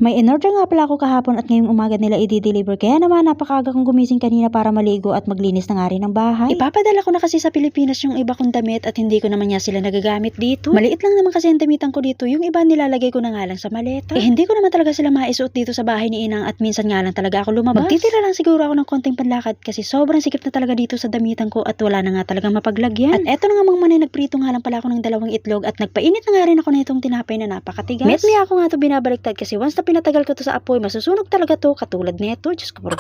May in-order nga pala ako kahapon at ngayong umaga nila i-deliver kaya naman napakaaga kong gumising kanina para maligo at maglinis na nga rin ng bahay. Ipapadala ko na kasi sa Pilipinas yung iba kong damit at hindi ko naman niya sila nagagamit dito. Maliit lang naman kasi ang damitan ko dito, yung iba nilalagay ko na nga lang sa maleta. Hindi ko naman talaga sila maisuot dito sa bahay ni Inang at minsan nga lang talaga ako lumabas. Magtitira lang siguro ako ng konting panlakad kasi sobrang sikip na talaga dito sa damitan ko at wala na nga talagang mapaglagyan. At eto na nga mga manay, nagprito nga lang pala ako ng 2 itlog at nagpainit na nga rin ako na itong tinapay na napakatigas. Met me ako nga to binabaliktad kasi once na pinatagal ko to sa apoy, masusunog talaga to katulad nito. Diyos ko po.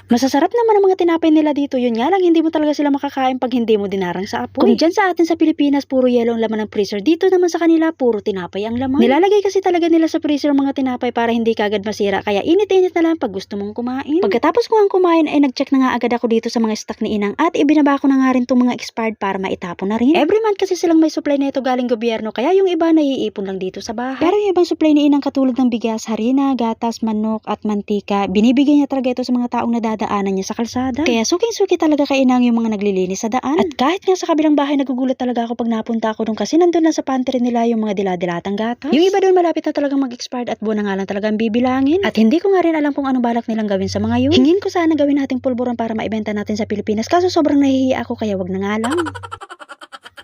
Masasarap naman ang mga tinapay nila dito. Yun nga lang, hindi mo talaga sila makakain pag hindi mo dinarang sa apoy. Kung dyan sa atin sa Pilipinas, puro yelo ang laman ng freezer. Dito naman sa kanila, puro tinapay ang laman. Nilalagay kasi talaga nila sa freezer ang mga tinapay para hindi kagad masira. Kaya init-init na lang pag gusto mong kumain. Pagkatapos ko nga kumain, ay nag-check na nga agad ako dito sa mga stock ni Inang at ibinaba ko na nga rin itong mga expired para maitapon na rin. Every month kasi silang may supply na ito galing gobyerno, kaya yung iba naiipon lang dito sa bahay. Pero yung ibang supply ni Inang katulad ng bigas, harina, gatas, manok at mantika, binibigay niya talaga ito sa mga taong nadadaanan niya sa kalsada. Kaya suking-suki talaga kay Inang yung mga naglilinis sa daan. At kahit nga sa kabilang bahay, nagugulat talaga ako pag napunta ako doon kasi nandun na sa pantry nila yung mga diladilatang gatas. Yung iba doon malapit na talagang mag-expired at buwan na nga lang talagang bibilangin. At hindi ko nga rin alam kung ano balak nilang gawin sa mga yun. Hingin ko sana gawin nating pulburon para maibenta natin sa Pilipinas, kaso sobrang nahihiya ako kaya wag na nga lang.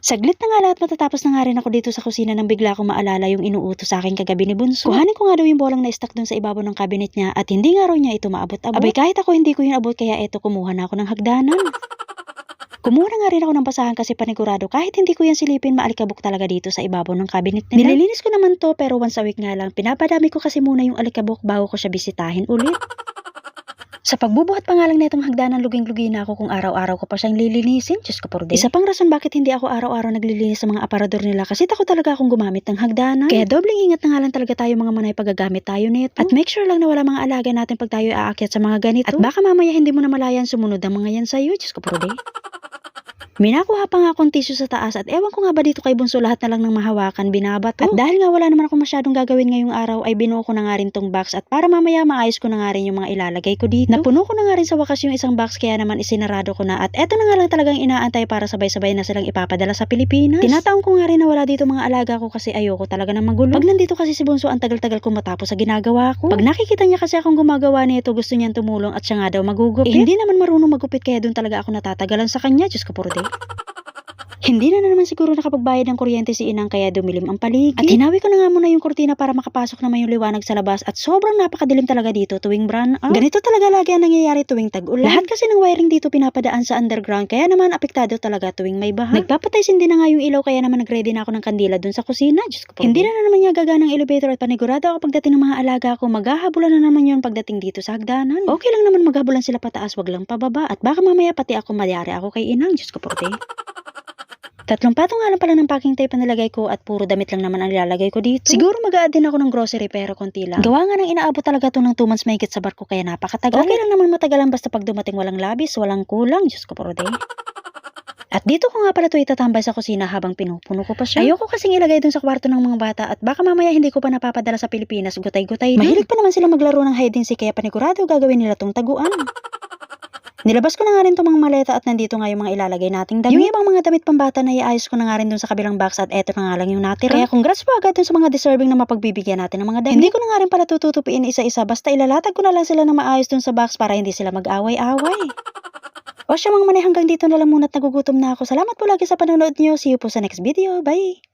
Saglit na nga lahat matatapos na nga rin ako dito sa kusina nang bigla kong maalala yung inuutos sa akin kagabi ni Bunso. Kuhanin ko nga daw yung bolang na stock dun sa ibabaw ng cabinet niya at hindi nga raw niya ito maabot-abot. Abay kahit ako hindi ko yun abot kaya eto kumuha na ako ng hagdanan. Kumuha na nga rin ako ng basahan kasi panigurado kahit hindi ko yan silipin, maalikabok talaga dito sa ibabaw ng cabinet nila. Nililinis ko naman to pero once a week nga lang. Pinapadami ko kasi muna yung alikabok bago ko siya bisitahin ulit. Sa pagbubuhat pa nga lang netong hagdanan, luging-lugi na ako kung araw-araw ko pa siyang lilinisin. Diyos ko por day. Isa pang rason bakit hindi ako araw-araw naglilinis sa mga aparador nila kasi takot talaga akong gumamit ng hagdanan. Kaya dobling ingat na nga lang talaga tayo mga manay paggagamit tayo nito. At make sure lang na wala mga alaga natin pag tayo aakyat sa mga ganito. At baka mamaya hindi mo na malayan sumunod ang mga yan sa'yo. Diyos ko por day. Minakuha pa nga akong tissue sa taas at ewan ko nga ba dito kay Bunso lahat na lang ng mahawakan binabato. At dahil nga wala naman ako masyadong gagawin ngayong araw ay binuo ko na nga rin tong box at para mamaya maayos ko na nga rin yung mga ilalagay ko dito. Napuno ko na nga rin sa wakas yung isang box kaya naman isinarado ko na at eto na nga lang talagang inaantay para sabay-sabay na silang ipapadala sa Pilipinas. Tinataong ko nga rin na wala dito mga alaga ko kasi ayoko talaga ng magulo. Pag nandito kasi si Bunso ang tagal-tagal ko matapos sa ginagawa ko. Pag nakikita niya kasi akong gumagawa nito gusto niyang tumulong at siya nga daw magugupit. Hindi naman marunong magupit kaya doon talaga ako natatagalan sa kanya. Diyos ko por day. Hindi na naman siguro nakapagbayad ng kuryente si Inang kaya dumilim ang paligid. At hinawi ko na nga muna yung kurtina para makapasok naman yung liwanag sa labas at sobrang napakadilim talaga dito tuwing brown out. Ganito talaga lagi ang nangyayari tuwing tag-ulan. Lahat kasi ng wiring dito pinapadaan sa underground kaya naman apektado talaga tuwing may baha. Nagpapatay sindi na nga yung ilaw kaya naman nagready na ako ng kandila dun sa kusina. Diyos ko po. Hindi na naman niya gaga ng elevator at panigurado ako pagdating ng mga alaga ko maghahabulan na naman yun pagdating dito sa hagdanan. Okay lang naman maghabulan sila pataas, wag lang pababa at baka mamaya pati ako mayari ako kay Inang. Diyos ko po. 3 patong nga lang pala ng packing tape na nilagay ko at puro damit lang naman ang nilalagay ko dito. Siguro mag-a-add din ako ng grocery pero konti lang. Gawa nga nang inaabot talaga to ng 2 months mahigit sa barko kaya napakatagal. Okay lang naman matagalan basta pag dumating walang labis, walang kulang. Diyos ko por day. At dito ko nga pala to itatambay sa kusina habang pinupuno ko pa siya. Ayoko kasing ilagay dun sa kwarto ng mga bata at baka mamaya hindi ko pa napapadala sa Pilipinas, gutay-gutay. Mahilig pa naman sila maglaro ng hide and seek kaya panigurado gagawin nila tong taguan. Nilabas ko na nga rin itong mga maleta at nandito nga yung mga ilalagay nating damit. Yung ibang mga damit pambata na iayos ko na nga rin dun sa kabilang box at eto na nga lang yung natira. Kaya congrats po agad dun sa mga deserving na mapagbibigyan natin ng mga damit. Hindi ko na nga rin pala tututupiin isa-isa basta ilalatag ko na lang sila na maayos dun sa box para hindi sila mag-away-away. O siya mga manay, hanggang dito na lang muna at nagugutom na ako. Salamat po lagi sa panonood niyo. See you po sa next video. Bye!